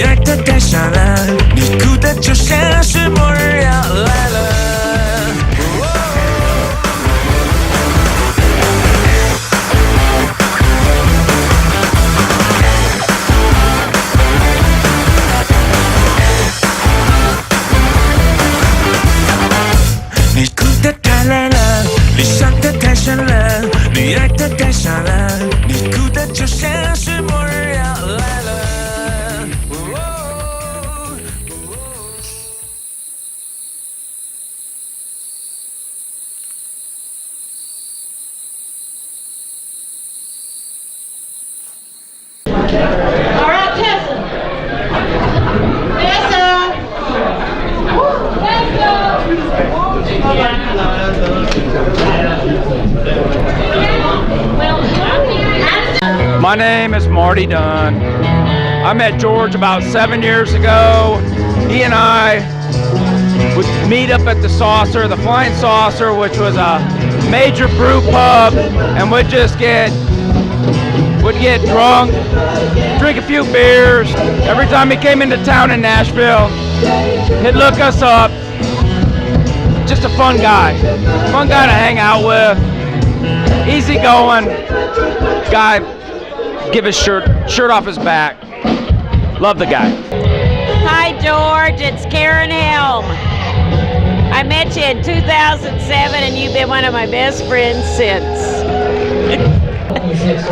爱的太傻了，你哭的就像是末日要来了。你哭得太累了，你伤得太深了，你爱得太傻了，你哭的就像是末日要来了。My name is Marty Dunn. I met George about 7 years ago. He and I would meet up at the Saucer, the Flying Saucer, which was a major brew pub, and would get drunk, drink a few beers. Every time he came into town in Nashville, he'd look us up. Just a fun guy to hang out with. Easygoing guy. Give his shirt off his back. Love the guy. Hi George, it's Karen Helm. I met you in 2007 and you've been one of my best friends since.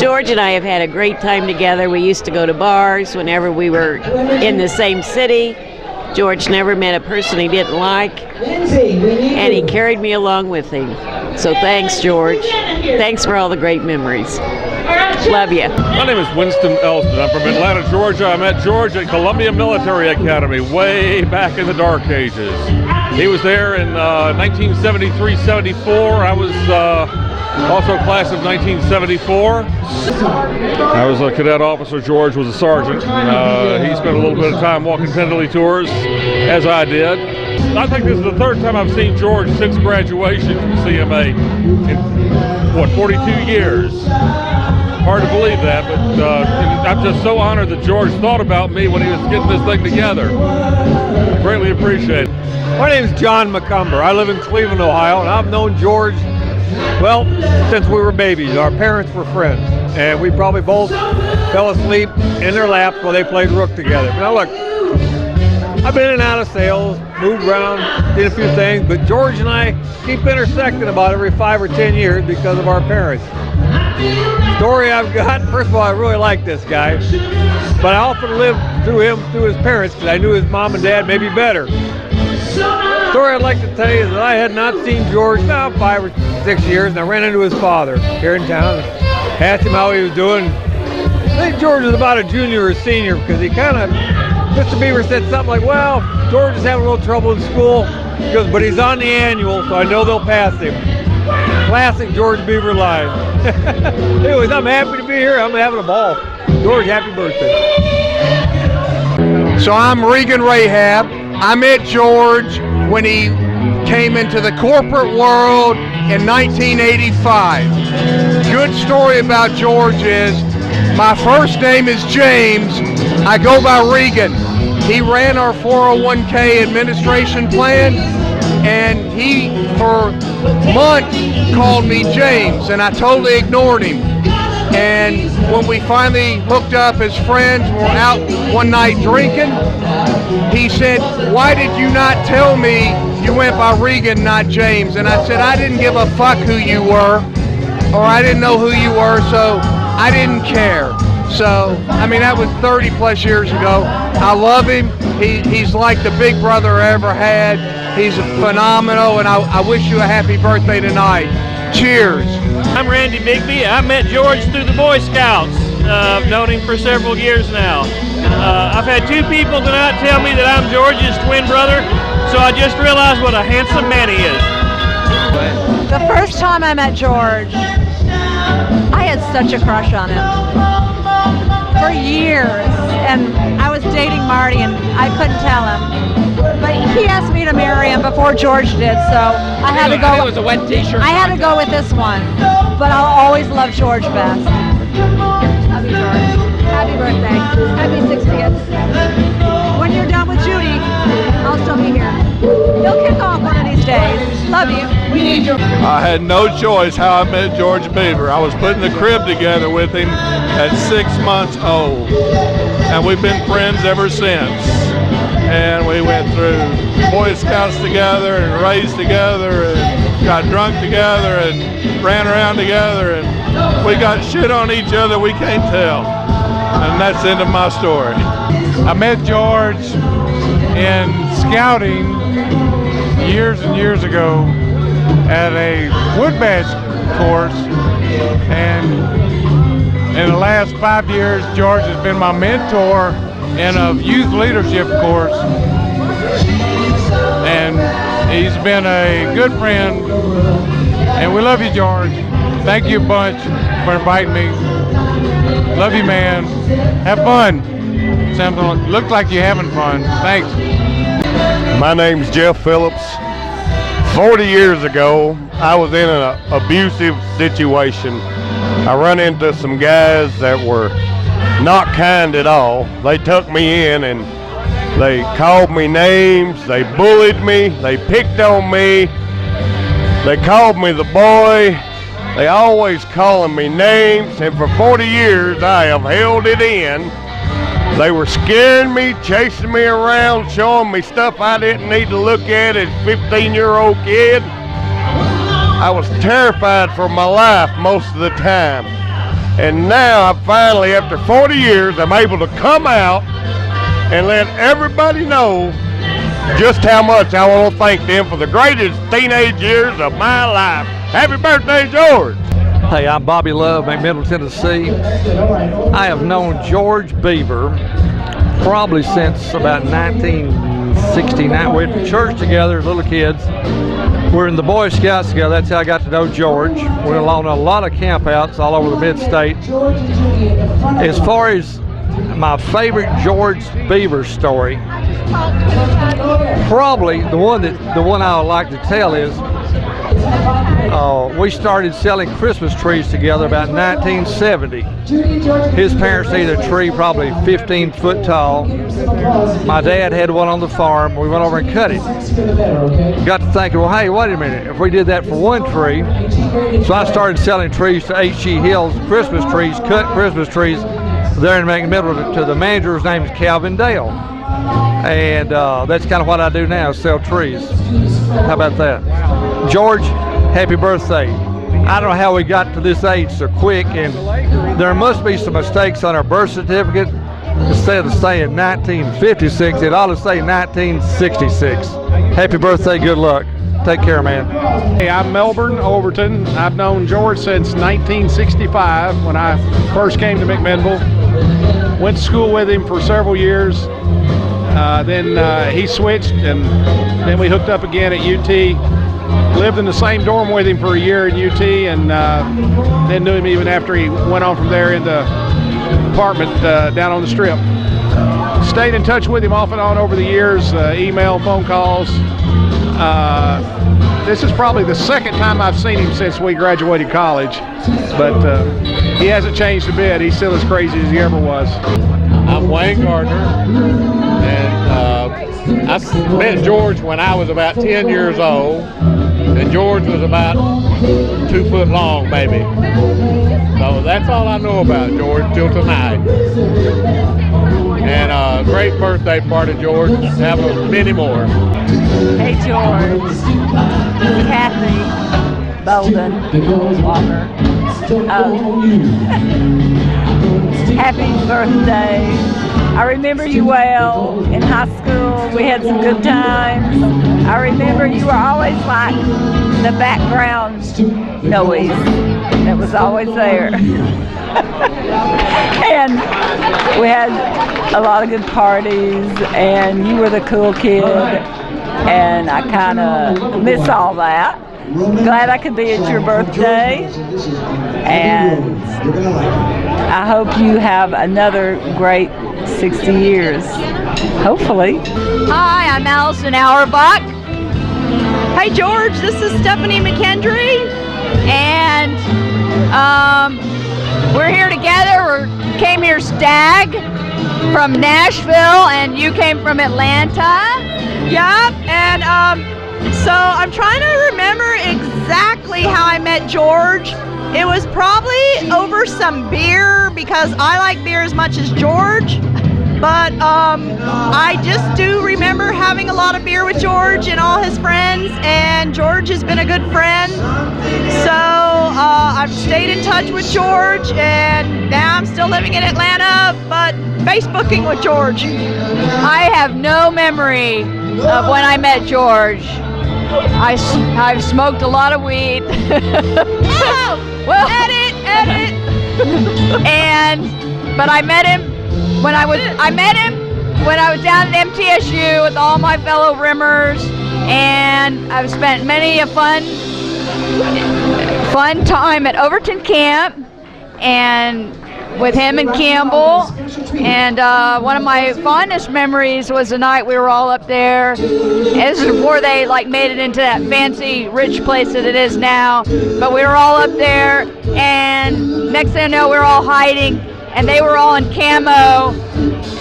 George and I have had a great time together. We used to go to bars whenever we were in the same city. George never met a person he didn't like, and he carried me along with him. So thanks, George. Thanks for all the great memories. Love you. My name is Winston Elston. I'm from Atlanta, Georgia. I met George at Columbia Military Academy way back in the dark ages. He was there in 1973-74. I was also class of 1974. I was a cadet officer. George was a sergeant. He spent a little bit of time walking tenderly tours, as I did. I think this is the third time I've seen George since graduation from CMA in, 42 years. Hard to believe that, but I'm just so honored that George thought about me when he was getting this thing together. I greatly appreciate it. My name is John McCumber. I live in Cleveland, Ohio, and I've known George, well, since we were babies. Our parents were friends, and we probably both fell asleep in their laps while they played rook together. Now look, I've been in and out of sales, moved around, did a few things, but George and I keep intersecting about every 5 or 10 years because of our parents. Story I've got, first of all, I really like this guy, but I often lived through him, through his parents, because I knew his mom and dad maybe better. Story I'd like to tell you is that I had not seen George now 5 or 6 years, and I ran into his father here in town, asked him how he was doing. I think George was about a junior or senior, because he kind of, Mr. Beaver said something like, well, George is having a little trouble in school. He goes, but he's on the annual, so I know they'll pass him. Classic George Beaver line. Anyways, I'm happy to be here. I'm having a ball. George, happy birthday. So I'm Regan Rahab. I met George when he came into the corporate world in 1985. Good story about George is, my first name is James. I go by Regan. He ran our 401k administration plan, and he, for months, called me James, and I totally ignored him. And when we finally hooked up as friends, we were out one night drinking, he said, why did you not tell me you went by Regan, not James? And I said, I didn't give a fuck who you were, or I didn't know who you were, so I didn't care. So, I mean, that was 30 plus years ago. I love him. He's like the big brother I ever had. He's phenomenal, and I wish you a happy birthday tonight. Cheers. I'm Randy Bigby. I met George through the Boy Scouts. I've known him for several years now. I've had two people tonight tell me that I'm George's twin brother, so I just realized what a handsome man he is. The first time I met George, I had such a crush on him for years, and I was dating Marty, and I couldn't tell him. But he asked me to marry him before George did, so I had to go. It was a wet T-shirt. I had to go with this one, but I'll always love George best. Love you, George. Happy birthday. Happy 60th. Love you. I had no choice how I met George Beaver. I was putting the crib together with him at 6 months old, and we've been friends ever since. And we went through Boy Scouts together and raised together and got drunk together and ran around together, and we got shit on each other we can't tell. And that's the end of my story. I met George in scouting years and years ago at a wood badge course, and in the last 5 years George has been my mentor in a youth leadership course, and he's been a good friend, and we love you, George. Thank you a bunch for inviting me. Love you, man. Have fun. Looks like you're having fun. Thanks. My name's Jeff Phillips. 40 years ago, I was in an abusive situation. I run into some guys that were not kind at all. They took me in and they called me names, they bullied me, they picked on me, they called me the boy. They always calling me names, and for 40 years I have held it in. They were scaring me, chasing me around, showing me stuff I didn't need to look at as a 15-year-old kid. I was terrified for my life most of the time. And now I finally, after 40 years, I'm able to come out and let everybody know just how much I want to thank them for the greatest teenage years of my life. Happy birthday, George. Hey, I'm Bobby Love, McMiddle, Tennessee. I have known George Beaver probably since about 1969. We went to church together as little kids. We're in the Boy Scouts together. That's how I got to know George. We went along to a lot of campouts all over the mid-state. As far as my favorite George Beaver story, probably the one I would like to tell is we started selling Christmas trees together about 1970. His parents needed a tree probably 15 foot tall. My dad had one on the farm. We went over and cut it. Got to thinking, well, hey, wait a minute. If we did that for one tree, so I started selling trees to H.G. Hills, Christmas trees, cut Christmas trees there in McMiddle to the manager's name is Calvin Dale. And that's kind of what I do now, sell trees. How about that? George, happy birthday. I don't know how we got to this age so quick, and there must be some mistakes on our birth certificate. Instead of saying 1956, it ought to say 1966. Happy birthday, good luck. Take care, man. Hey, I'm Melbourne Overton. I've known George since 1965 when I first came to McMinnville. Went to school with him for several years. Then he switched, and then we hooked up again at UT. Lived in the same dorm with him for a year at UT, and then knew him even after he went on from there in the apartment down on the Strip. Stayed in touch with him off and on over the years, email, phone calls. This is probably the second time I've seen him since we graduated college, but he hasn't changed a bit. He's still as crazy as he ever was. I'm Wayne Gardner, and I met George when I was about 10 years old, and George was about 2 foot long, maybe. So that's all I know about George till tonight. And great birthday party, George. Have many more. Hey, George. Kathy Bolden Walker. Happy birthday. I remember you well in high school. We had some good times. I remember you were always like the background noise that was always there. And we had a lot of good parties, and you were the cool kid, and I kind of miss all that. Glad I could be at your birthday, and I hope you have another great 60 years, hopefully. Hi, I'm Allison Auerbach. Hi, George. This is Stephanie McKendry, and we're here together. We came here stag from Nashville, and you came from Atlanta. Yup, and So I'm trying to remember exactly how I met George. It was probably over some beer because I like beer as much as George. But I just do remember having a lot of beer with George and all his friends, and George has been a good friend. So I've stayed in touch with George, and now I'm still living in Atlanta, but Facebooking with George. I have no memory of when I met George. I've smoked a lot of weed. Well, edit. But I met him when I was down at MTSU with all my fellow rimmers, and I've spent many a fun time at Overton Camp and with him and Campbell. And one of my fondest memories was the night we were all up there. And this is before they made it into that fancy rich place that it is now. But we were all up there, and next thing I know, we were all hiding, and they were all in camo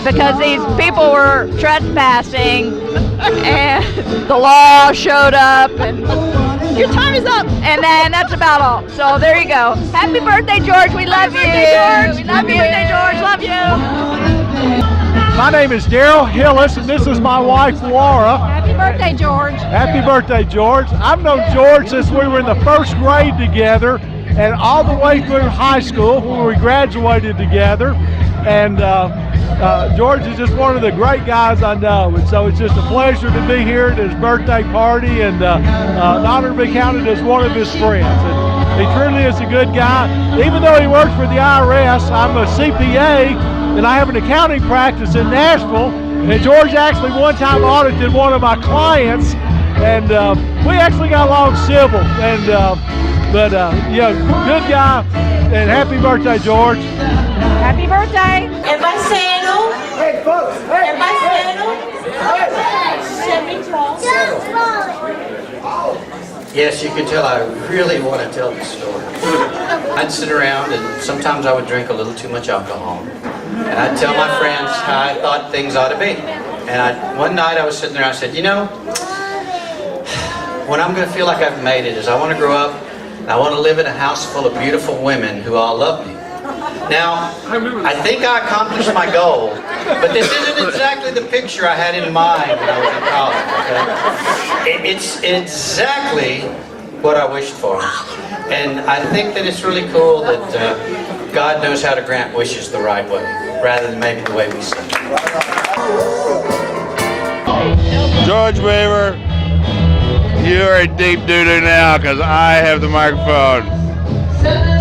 because these people were trespassing, and the law showed up, and your time is up. And then that's about all. So there you go. Happy birthday, George. We love you. George. We love you. Birthday, George. Love you. My name is Daryl Hillis, and this is my wife, Laura. Happy birthday, George. Happy birthday, George. I've known George since we were in the first grade together and all the way through high school when we graduated together. And George is just one of the great guys I know. And so it's just a pleasure to be here at his birthday party and an honor to be counted as one of his friends. And he truly is a good guy. Even though he works for the IRS, I'm a CPA, and I have an accounting practice in Nashville. And George actually one time audited one of my clients, and we actually got along civil. And yeah, good guy, and happy birthday, George. Happy birthday. Everybody settle. Hey, folks. Hey, Everybody settle. Yes, you can tell I really want to tell the story. I'd sit around, and sometimes I would drink a little too much alcohol. And I'd tell my friends how I thought things ought to be. And one night I was sitting there, I said, you know, what I'm going to feel like I've made it is I want to grow up, and I want to live in a house full of beautiful women who all love me. Now, I think I accomplished my goal, but this isn't exactly the picture I had in mind when I was in college, okay? It's exactly what I wished for. And I think that it's really cool that God knows how to grant wishes the right way, rather than maybe the way we say. George Beaver, you're a deep doo-doo now because I have the microphone.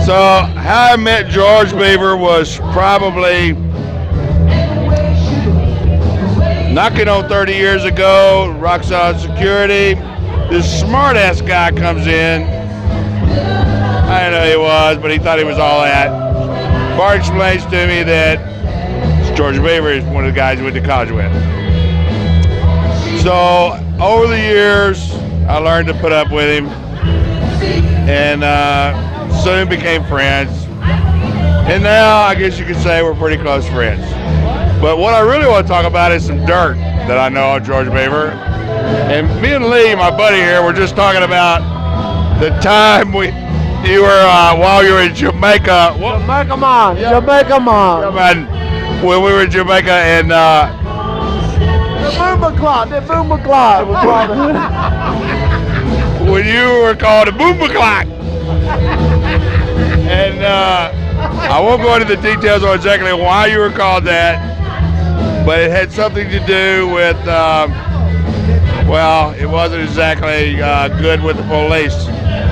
So how I met George Beaver was probably knocking on 30 years ago, rock solid security. This smart ass guy comes in. I didn't know who he was, but he thought he was all that. Bart explains to me that George Beaver is one of the guys he went to college with. So over the years, I learned to put up with him, and soon became friends. And now I guess you could say we're pretty close friends. But what I really want to talk about is some dirt that I know of George Beaver. And me and Lee, my buddy here, were just talking about the time you were while you were in Jamaica. Jamaica man. When we were in Jamaica, and the boomer clock. when you were called a boomer clock. And I won't go into the details on exactly why you were called that, but it had something to do with, well, it wasn't exactly good with the police.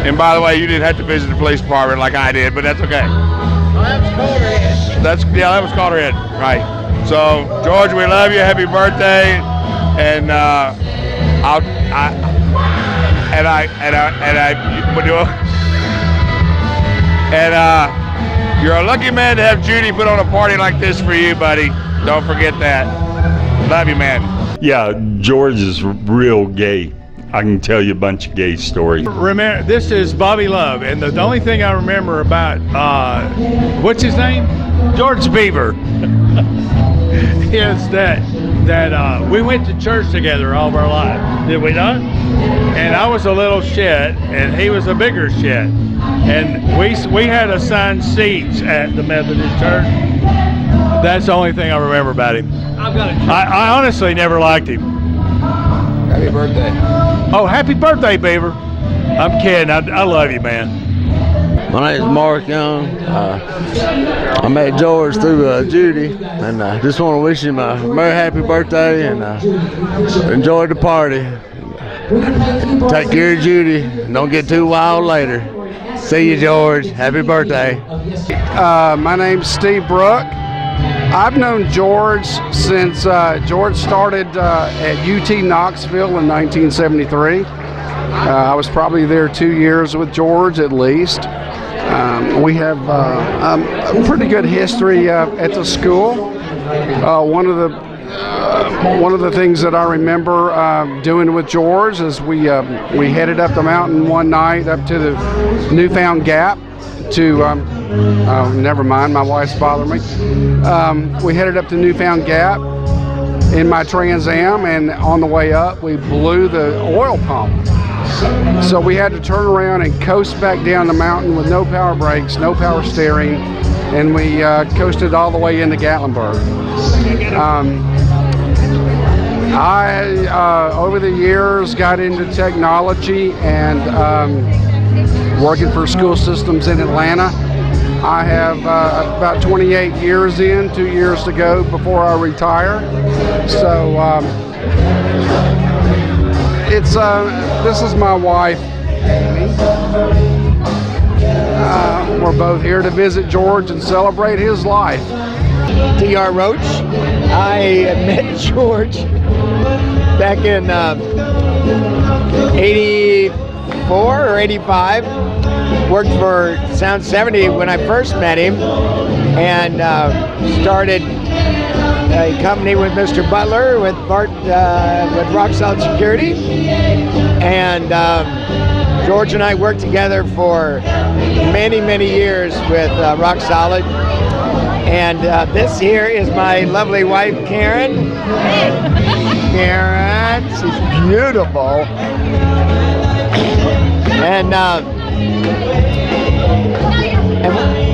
And by the way, you didn't have to visit the police department like I did, but that's okay. Oh, that was Calderhead. That was Calderhead, right. So, George, we love you. Happy birthday. And you're a lucky man to have Judy put on a party like this for you, buddy. Don't forget that. Love you, man. Yeah, George is real gay. I can tell you a bunch of gay stories. Remember, this is Bobby Love, and the only thing I remember about, what's his name? George Beaver, is that that we went to church together all of our lives. Did we not? And I was a little shit, and he was a bigger shit. And we had assigned seats at the Methodist Church. That's the only thing I remember about him. I honestly never liked him. Happy birthday. Oh, happy birthday, Beaver. I'm kidding. I love you, man. My name is Mark Young. I met George through Judy, and I just want to wish him a very happy birthday and enjoy the party. Take care of Judy, and don't get too wild later. See you, George. Happy birthday. My name's Steve Brook. I've known George since George started at UT Knoxville in 1973. I was probably there 2 years with George at least. We have a pretty good history at the school. One of the things that I remember doing with George is we headed up the mountain one night up to the Newfound Gap to never mind, my wife's bothering me. We headed up to Newfound Gap in my Trans Am, and on the way up we blew the oil pump. So we had to turn around and coast back down the mountain with no power brakes, no power steering, and we coasted all the way into Gatlinburg. I, over the years, got into technology and working for school systems in Atlanta. I have about 28 years in, 2 years to go before I retire. So this is my wife, Amy. We're both here to visit George and celebrate his life. T.R. Roach. I met George back in 84 or 85. Worked for Sound 70 when I first met him, and started a company with Mr. Butler, with Bart, with Rock Solid Security. And George and I worked together for many, many years with Rock Solid. And this here is my lovely wife, Karen. Karen, she's beautiful. And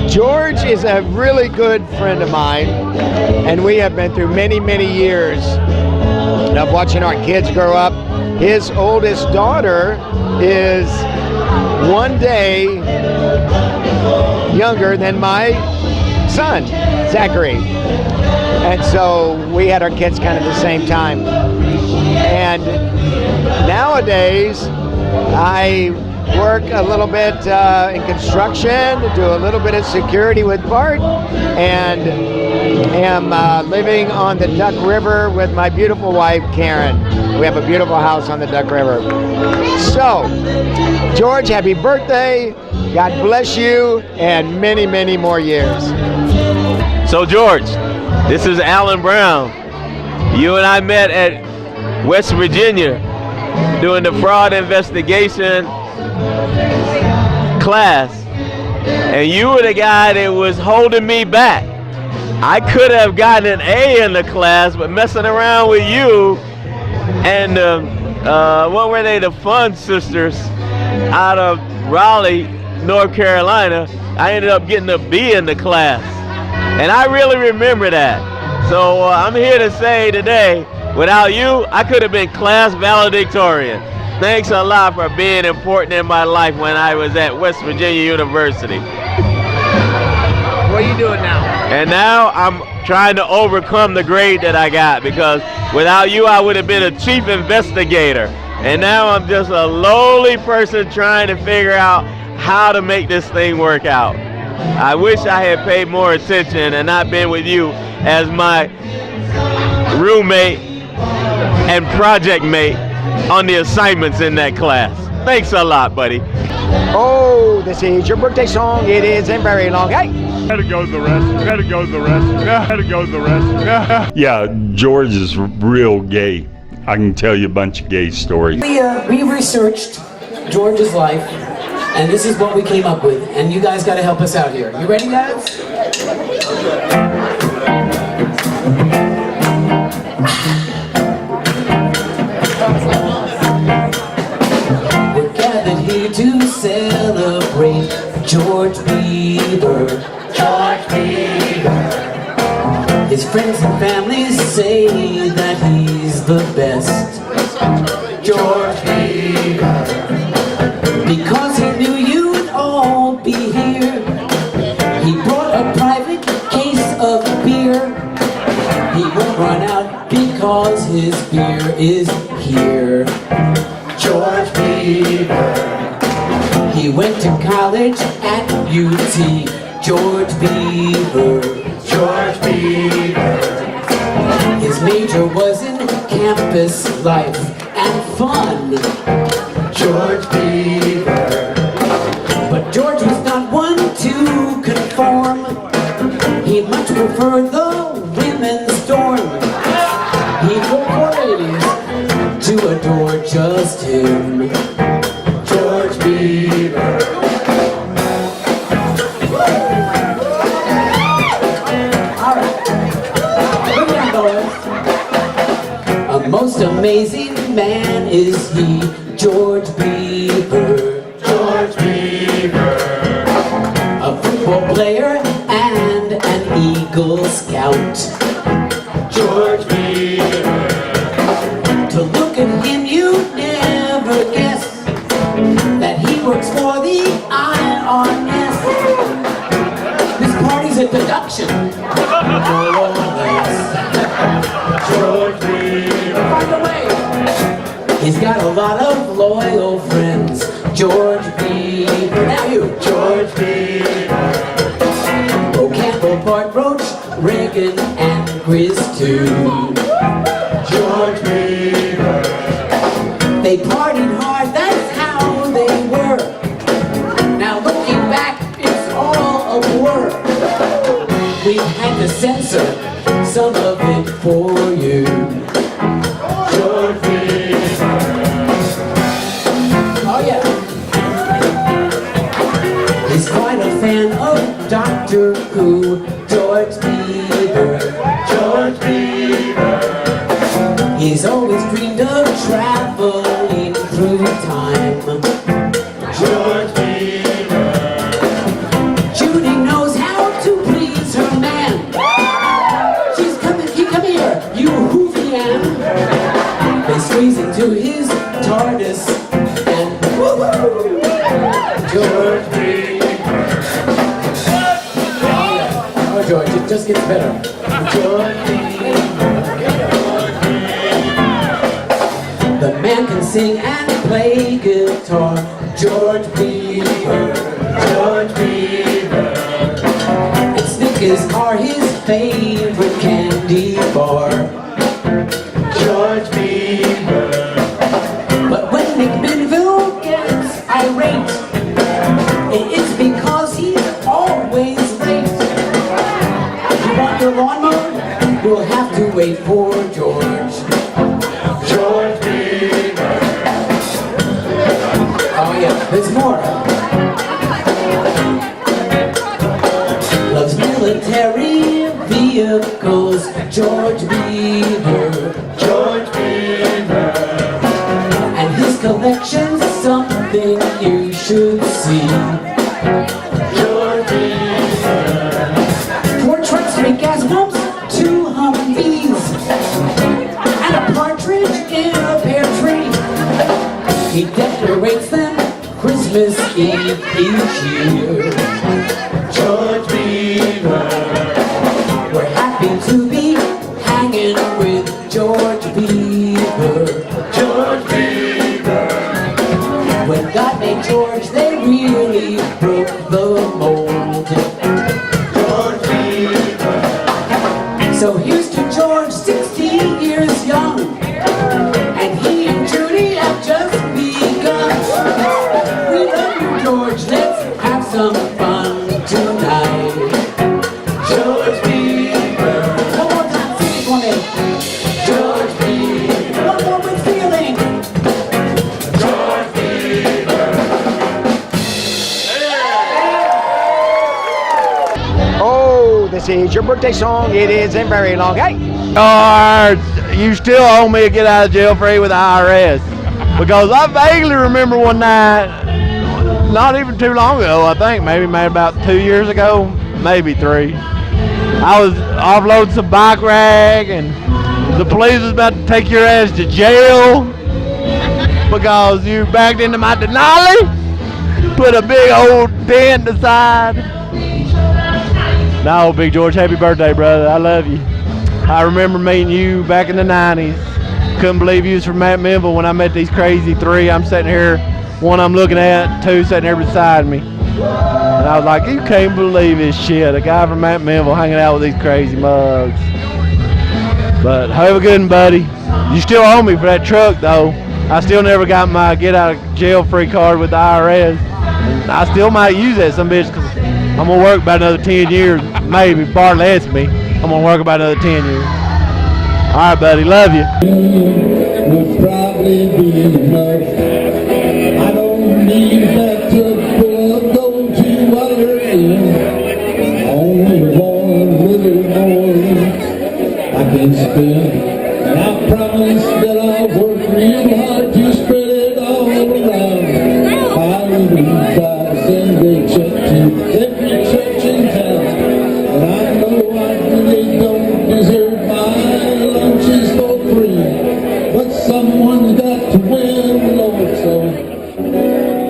George is a really good friend of mine, and we have been through many, many years of watching our kids grow up. His oldest daughter is one day younger than my son, Zachary. And so we had our kids kind of the same time. And nowadays, I work a little bit in construction, do a little bit of security with Bart, and am living on the Duck River with my beautiful wife, Karen. We have a beautiful house on the Duck River. So, George, happy birthday. God bless you, and many, many more years. So, George, this is Alan Brown. You and I met at West Virginia doing the fraud investigation class, and you were the guy that was holding me back. I could have gotten an A in the class, but messing around with you and what were they, the Fun Sisters out of Raleigh, North Carolina, I ended up getting a B in the class, and I really remember that. So I'm here to say today, without you, I could have been class valedictorian. Thanks a lot for being important in my life when I was at West Virginia University. What are you doing now? And now I'm trying to overcome the grade that I got, because without you I would have been a chief investigator. And now I'm just a lowly person trying to figure out how to make this thing work out. I wish I had paid more attention and not been with you as my roommate and project mate on the assignments in that class. Thanks a lot, buddy. Oh, this is your birthday song. It isn't very long. Hey! Gotta go the rest. Gotta go the rest. Gotta go the rest. Yeah, George is real gay. I can tell you a bunch of gay stories. We researched George's life, and this is what we came up with. And you guys got to help us out here. You ready, guys? Friends and families say that he's the best. George Beaver. Because he knew you'd all be here, he brought a private case of beer. He won't run out because his beer is here. George Beaver. He went to college at UT. George Beaver. George Beaver. His major was in campus life and fun. George Beaver. But George was not one to conform. He much preferred the women's dorm. He wore ladies to adore just him. George Beaver. All right, bring it on, boys. A most amazing man is he, George Beaver. George Beaver. A football player and an Eagle Scout. George Beaver. To look at him, you never guess that he works for the IRS. This party's a deduction. More or less. George Beaver. By the way, he's got a lot of loyal friends. George Beaver. Now you. George Beaver. Oh, Campbell, Bart, Roach, Reagan, and Grizz too. George Beaver. They partied hard, that's how they were. Now looking back, it's all a blur. We had to censor some of it for you. George Beaver. Oh yeah. He's quite a fan of Doctor Who. George Beaver. George Beaver. He's always dreamed of traveling through time. George Beaver. Judy knows how to please her man. She's coming, come here, you hoofian. They squeeze into his TARDIS and woo-hoo! George Beaver. Oh, George, it just gets better. George Beaver. The man can sing and play guitar. George Beaver. George Beaver. And Snickers are his favorite candy bar. George Beaver. But when McMinnville gets irate, it's because he's always late. You want your lawnmower? You'll have to wait for George. George Beaver. Oh yeah, there's more. Loves military vehicles. George Beaver. George Beaver. And his collection's something you should see. George Beaver. 4 trucks, 3 gas pumps, 2 Humvees, and a partridge in a pear tree. He decorates them Christmas Eve each year. George Beaver. We're happy to be hanging with George Beaver. George Beaver. When God made George, they really broke the mold. George Beaver. So here's to George, 16 years young, and he and Judy have just begun. We love you, George, let's have some fun tonight. George Beaver. One more time, sing it for me. George Beaver. One more with feeling. George Beaver. Oh, this is your birthday song. It isn't very long. Hey! You still owe me a get out of jail free with the IRS. Because I vaguely remember one night, not even too long ago, I think, maybe about 2 years ago, maybe 3. I was offloading some bike rag, and the police was about to take your ass to jail because you backed into my Denali, put a big old dent in the side. No, Big George, happy birthday, brother. I love you. I remember meeting you back in the 90s. Couldn't believe you was from Matt Minville when I met these crazy three. I'm sitting here, one I'm looking at, two sitting here beside me. And I was like, you can't believe this shit. A guy from Matt Minville hanging out with these crazy mugs. But have a good one, buddy. You still owe me for that truck, though. I still never got my get out of jail free card with the IRS. And I still might use that some bitch because I'm going to work about another 10 years. Maybe if Bart lets me, I'm going to work about another 10 years. All right, buddy. Love you. Would probably be enough. I don't need that truck full of gold to water in. Only one little more I can spend. And I promise that I'll work real hard to spread it all around. I'll even try to send a check to every church in town. And I know I really don't deserve my lunches for free. But someone's got to win, Lord, so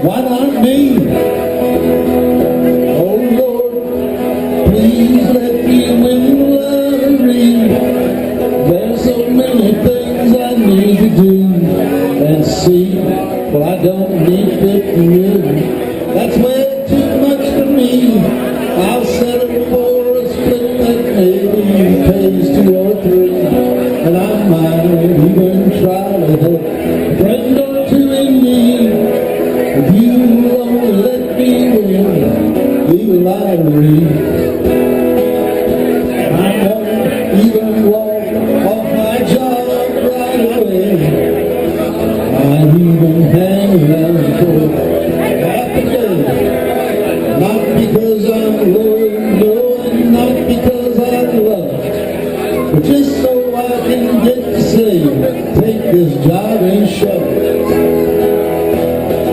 why not me? Oh Lord, please let me win the lottery. There's so many things I need to do and see, but I don't need 50 million. That's way too much for me. I'll settle for a split that maybe pays 2 or 3, and I might even try to help a friend or two in need. If you only let me win the lottery, I won't even walk off my job right away. I'd even hang around for half a day. Not because I'm loyal, no, and not because I love, but just so I can get to say, take this job and shove it.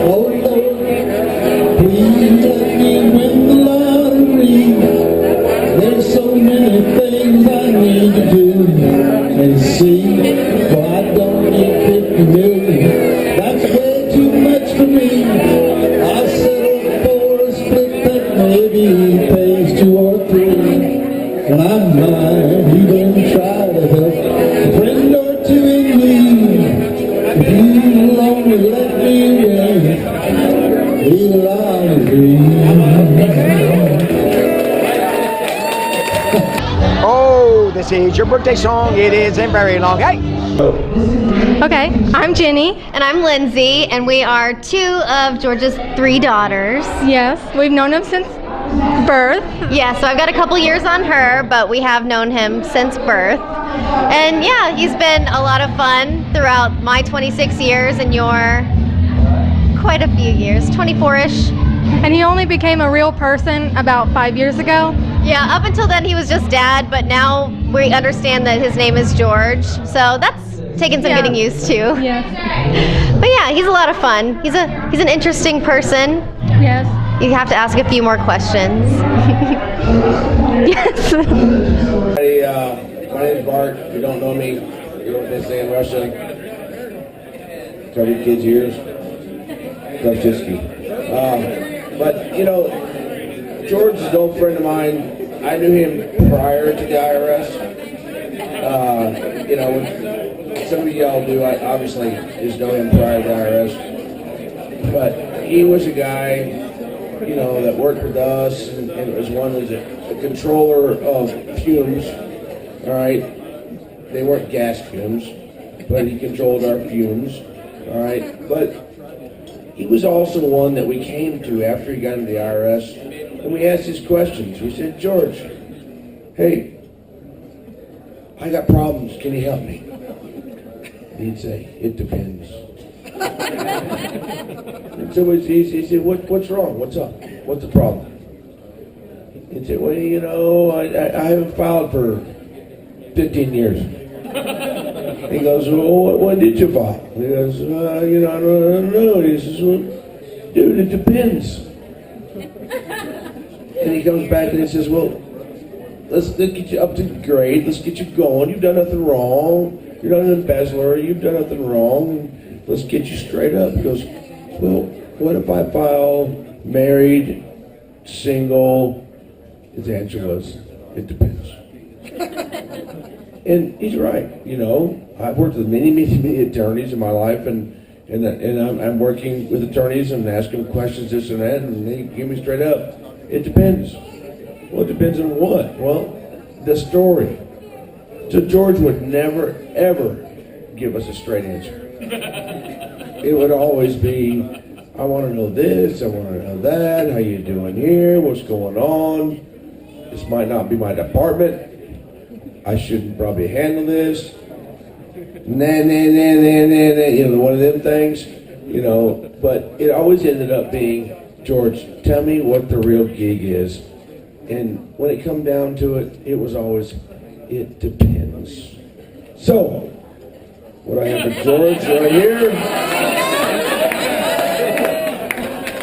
Oh Lord, please let me win the lottery. There's so many things I need to do and see, but I don't need 50 million. That's way too much for me. I'll settle for a split that maybe pays 2 or 3, and I might even try to help a friend or two in need. If you'll only let me win the lottery. Oh, this is your birthday song. It isn't very long. Hey! Okay, I'm Jenny. And I'm Lindsay, and we are 2 of George's 3 daughters. Yes, we've known him since birth. Yeah, so I've got a couple years on her, but we have known him since birth. And yeah, he's been a lot of fun throughout my 26 years and your quite a few years, 24-ish. And he only became a real person about 5 years ago. Yeah, up until then he was just Dad, but now we understand that his name is George, so that's taken some getting used to. Yes. But yeah, he's a lot of fun. He's an interesting person. Yes. You have to ask a few more questions. Yes. My name is Bart. If you don't know me, you're visiting in Russia. Cover your kids' ears. Kravchitsky. But, you know, George is an old friend of mine. I knew him prior to the IRS. You know, some of y'all do, I obviously just know him prior to the IRS. But he was a guy, you know, that worked with us and was a controller of fumes. All right, they weren't gas fumes, but he controlled our fumes. All right, but he was also one that we came to after he got into the IRS, and we asked his questions. We said, George, hey, I got problems. Can you help me? He'd say, it depends. And so he said, what's wrong? What's up? What's the problem? He'd say, well, you know, I haven't filed for 15 years. He goes, well, when did you file? He goes, you know, I don't know. He says, well, dude, it depends. And he comes back and he says, well, let's get you up to grade. Let's get you going. You've done nothing wrong. You're not an embezzler. You've done nothing wrong. Let's get you straight up. He goes, well, what if I file married, single? His answer was, it depends. And he's right. You know, I've worked with many attorneys in my life, and I'm working with attorneys and asking them questions, this and that, and they give me straight up, it depends. Well, it depends on what? Well, the story. So George would never, ever give us a straight answer. It would always be, I want to know this, I want to know that, how you doing here, what's going on? This might not be my department. I shouldn't probably handle this. Nah, you know, one of them things, you know, but it always ended up being, George, tell me what the real gig is. And when it come down to it, it was always, it depends. So, what I have for George right here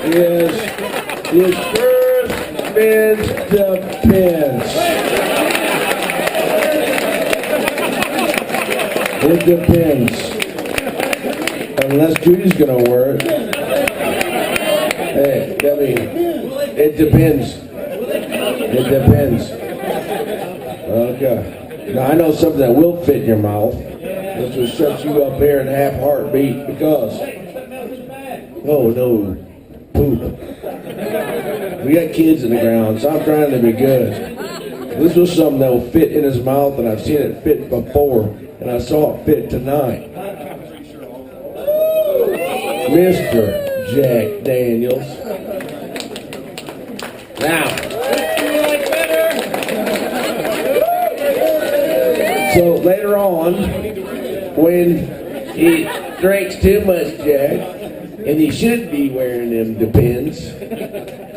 is his first men's depends. It depends. Unless Judy's gonna wear it. Hey, I mean, it depends. It depends. Okay. Now I know something that will fit in your mouth. This will shut you up here in half heartbeat because, oh no, poop. We got kids in the ground, so I'm trying to be good. This was something that will fit in his mouth, and I've seen it fit before, and I saw it fit tonight. Mr. Jack Daniels. Now, so later on, when he drinks too much Jack, and he should be wearing them Depends,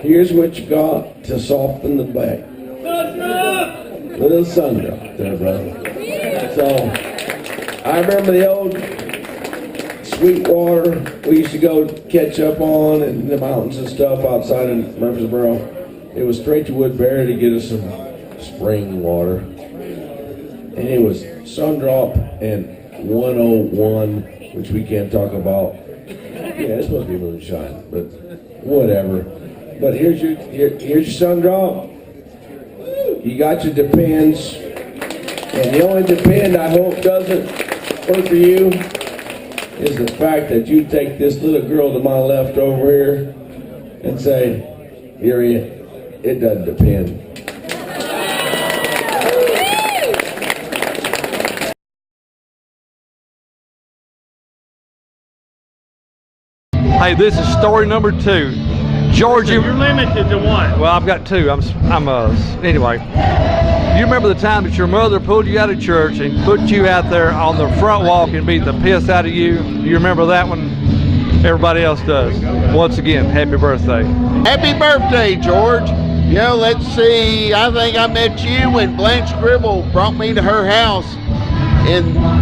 here's what you got to soften the back. Little sun drop there, brother. So, I remember the old Sweetwater we used to go catch up on in the mountains and stuff outside in Murfreesboro. It was straight to Woodbury to get us some spring water. And it was sun drop and 101, which we can't talk about. Yeah, it's supposed to be moonshine, but whatever. But here's your sun drop. You got your Depends. And the only Depend I hope doesn't work for you is the fact that you take this little girl to my left over here and say, here it doesn't depend. Hey, this is story number 2. George, You're limited to one. well, I've got 2. Anyway. You remember the time that your mother pulled you out of church and put you out there on the front walk and beat the piss out of you? You remember that one? Everybody else does. Once again, happy birthday. Happy birthday, George. You know, let's see, I think I met you when Blanche Gribble brought me to her house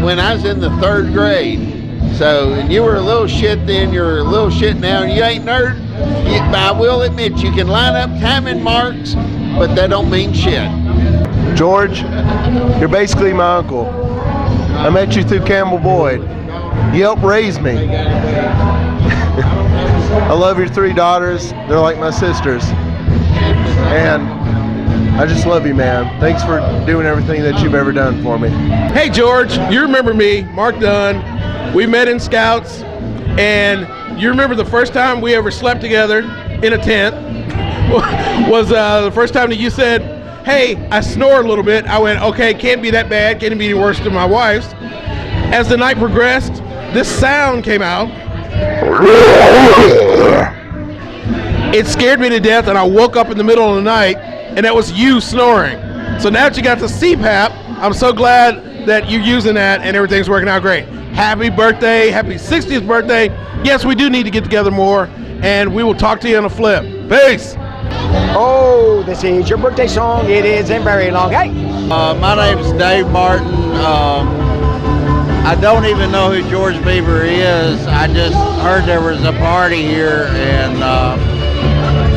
when I was in the 3rd grade. So, and you were a little shit then, you're a little shit now, and you ain't nerd. I will admit, you can line up timing marks, but that don't mean shit. George, you're basically my uncle. I met you through Campbell Boyd. You helped raise me. I love your 3 daughters. They're like my sisters. And I just love you, man. Thanks for doing everything that you've ever done for me. Hey, George, you remember me, Mark Dunn. We met in Scouts, and you remember the first time we ever slept together in a tent was the first time that you said, hey, I snore a little bit. I went, okay, can't be that bad, can't be any worse than my wife's. As the night progressed, this sound came out. It scared me to death, and I woke up in the middle of the night, and that was you snoring. So now that you got the CPAP, I'm so glad that you're using that, and everything's working out great. Happy birthday, happy 60th birthday. Yes, we do need to get together more, and we will talk to you on a flip. Peace. Oh, this is your birthday song. It isn't very long. Hey. My name's Dave Martin. I don't even know who George Beaver is. I just heard there was a party here and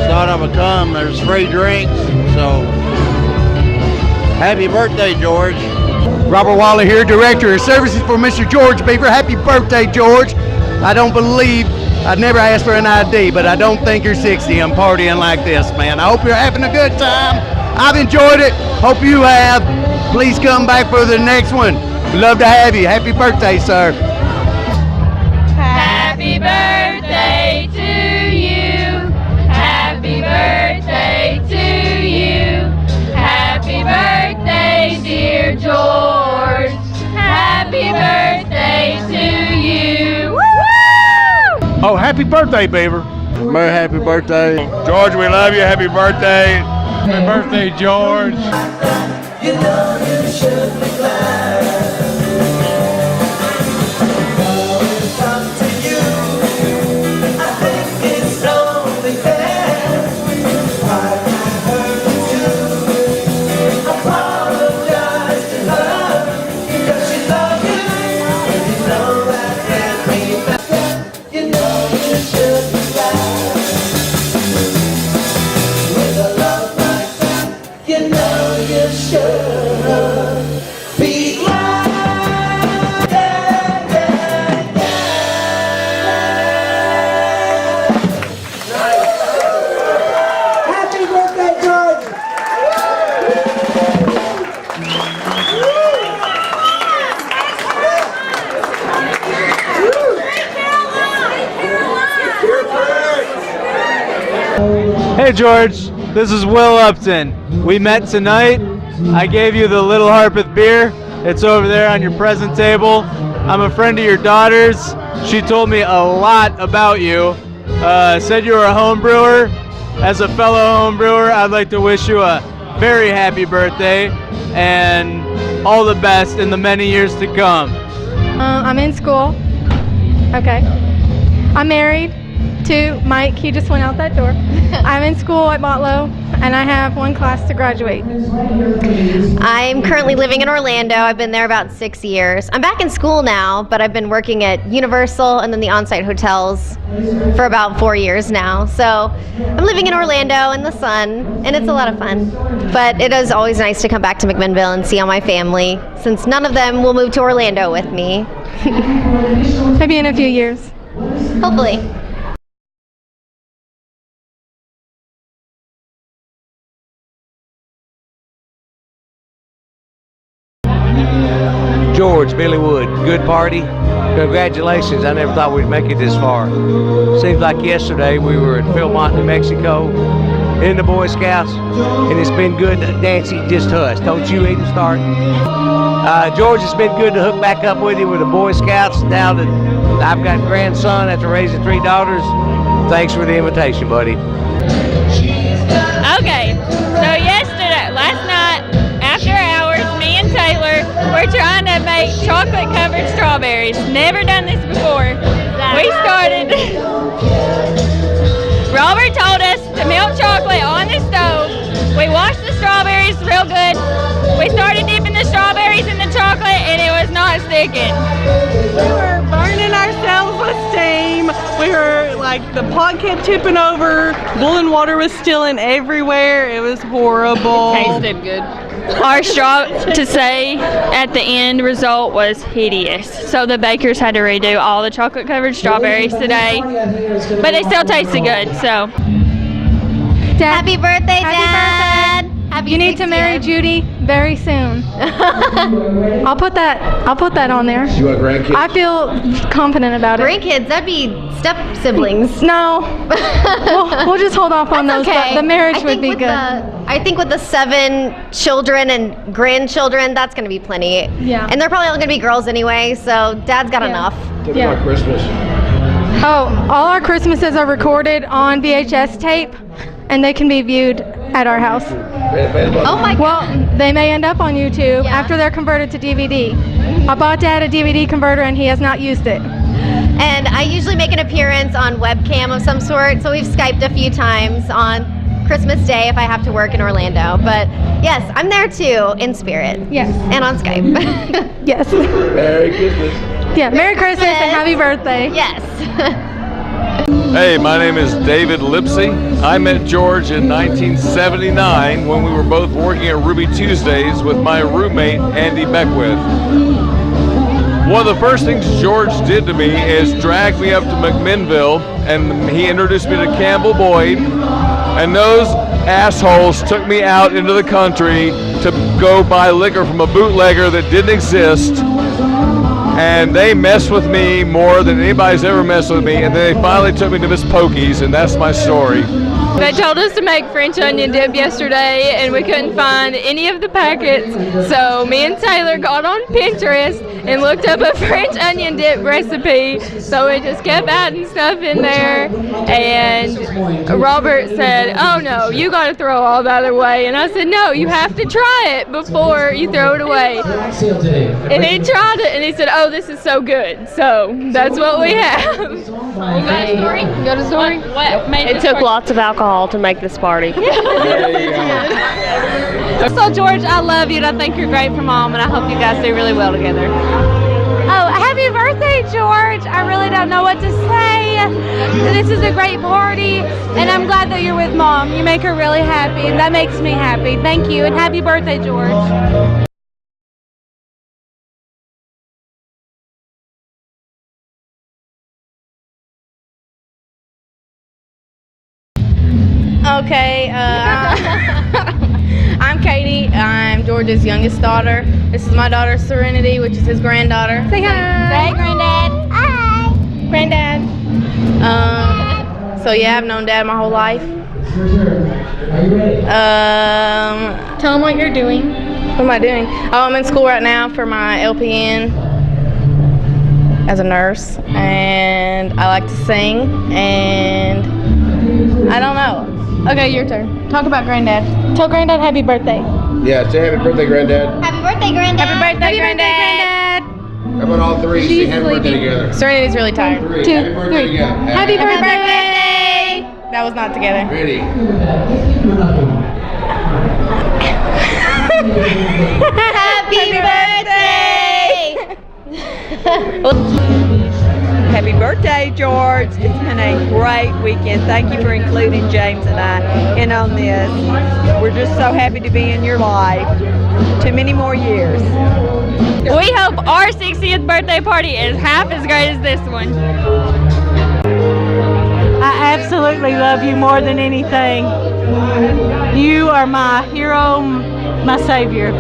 thought I would come. There's free drinks, so Happy birthday, George. Robert Waller here, Director of Services for Mr. George Beaver. Happy birthday, George. I don't believe, I'd never asked for an ID, but I don't think you're 60 and partying like this, man. I hope you're having a good time. I've enjoyed it. Hope you have. Please come back for the next one. We'd love to have you. Happy birthday, sir. Happy birthday to you. Happy birthday to you. Happy birthday, dear George. Happy birthday to you. Woo! Oh, happy birthday, Beaver. Merry happy birthday. George, we love you. Happy birthday. Happy birthday, George. You know you should be glad. Now it's up to you. I think it's only fair. I hurt you. Apologize to her because she loves you. And you know that can't be bad. You know you should be glad. With a love like that, you know you should be glad. Happy birthday, George! Hey George, this is Will Upton. We met tonight. I gave you the Little Harpeth beer. It's over there on your present table. I'm a friend of your daughter's. She told me a lot about you. Said you were a home brewer. As a fellow home brewer, I'd like to wish you a very happy birthday and all the best in the many years to come. I'm in school. Okay. I'm married to Mike. He just went out that door. I'm in school at Butler, and I have one class to graduate. I'm currently living in Orlando. I've been there about 6 years. I'm back in school now, but I've been working at Universal and then the on-site hotels for about 4 years now. So I'm living in Orlando in the sun, and it's a lot of fun. But it is always nice to come back to McMinnville and see all my family, since none of them will move to Orlando with me. Maybe in a few years. Hopefully. George, Billy Wood, good party. Congratulations, I never thought we'd make it this far. Seems like yesterday we were in Philmont, New Mexico, in the Boy Scouts, and it's been good dancing just to us. Don't you even start. George, it's been good to hook back up with you with the Boy Scouts. Now that I've got a grandson after raising 3 daughters, thanks for the invitation, buddy. Okay, so last night, after hours, me and Taylor were trying to make chocolate-covered strawberries. Never done this before. We started. Robert told us to melt chocolate on the stove. We washed the strawberries real good. We started dipping the strawberries in the chocolate, and it was not sticking. We were burning ourselves with steam. We were like, the pot kept tipping over. Boiling water was spilling everywhere. It was horrible. Tasted good. Our to say at the end result was hideous. So the bakers had to redo all the chocolate covered strawberries today. But they still tasted good, so. Happy birthday, Dad! You need to marry Judy very soon. I'll put that on there. You want grandkids? I feel confident about it. Grandkids, that'd be step siblings. No. we'll just hold off on those. Okay. The marriage would be good. I think with the 7 children and grandchildren, that's going to be plenty. Yeah. And they're probably all going to be girls anyway, so Dad's got enough. What about Christmas? Oh, all our Christmases are recorded on VHS tape, and they can be viewed at our house. Oh my God. Well, they may end up on YouTube after they're converted to DVD. I bought Dad a DVD converter, and he has not used it. And I usually make an appearance on webcam of some sort, so we've Skyped a few times on Christmas Day if I have to work in Orlando. But yes, I'm there too, in spirit. Yes. And on Skype. Yes. Merry Christmas. Yeah, Merry Christmas and happy birthday. Yes. Hey, my name is David Lipsy. I met George in 1979 when we were both working at Ruby Tuesdays with my roommate, Andy Beckwith. One of the first things George did to me is drag me up to McMinnville, and he introduced me to Campbell Boyd, and those assholes took me out into the country to go buy liquor from a bootlegger that didn't exist, and they messed with me more than anybody's ever messed with me, and then they finally took me to Miss Pokey's, and that's my story. They told us to make French onion dip yesterday, and we couldn't find any of the packets, so me and Taylor got on Pinterest and looked up a French onion dip recipe, so we just kept adding stuff in there, and Robert said, oh no, you gotta throw all that away, and I said, no, you have to try it before you throw it away. And he tried it, and he said, oh, this is so good, so that's what we have. You got a story? You got a story? What made It took lots of alcohol to make this party. So George, I love you and I think you're great for Mom, and I hope you guys do really well together. Oh, happy birthday, George. I really don't know what to say. This is a great party, and I'm glad that you're with Mom. You make her really happy, and that makes me happy. Thank you, and happy birthday, George. Okay, I'm Katie. I'm George's youngest daughter. This is my daughter Serenity, which is his granddaughter. Say hi. Say Granddad. Hi. Granddad. So yeah, I've known Dad my whole life. Tell him what you're doing. What am I doing? Oh, I'm in school right now for my LPN as a nurse, and I like to sing, and I don't know. Okay, your turn. Talk about Granddad. Tell Granddad happy birthday. Yeah, say happy birthday, Granddad. Happy birthday, Granddad. Happy birthday, Granddad. How about all three? Say happy birthday together. Serenity's really tired. Three. 2, Happy birthday 3. together. Happy birthday. That was not together. Ready. Happy birthday. Happy birthday, George. It's been a great weekend. Thank you for including James and I in on this. We're just so happy to be in your life. Too many more years. We hope our 60th birthday party is half as great as this one. I absolutely love you more than anything. You are my hero, my savior.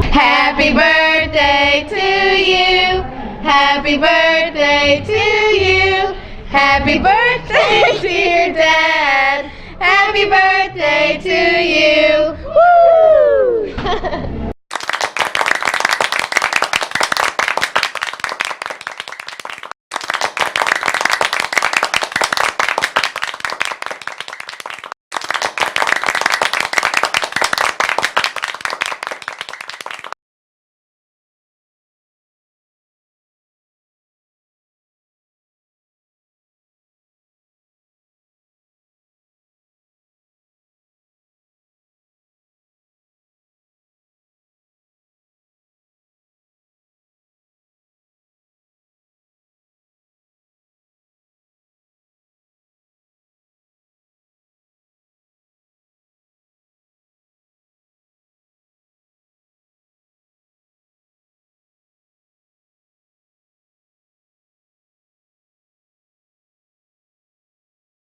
Happy birthday to you. Happy birthday to you. Happy birthday, dear Dad. Happy birthday to you.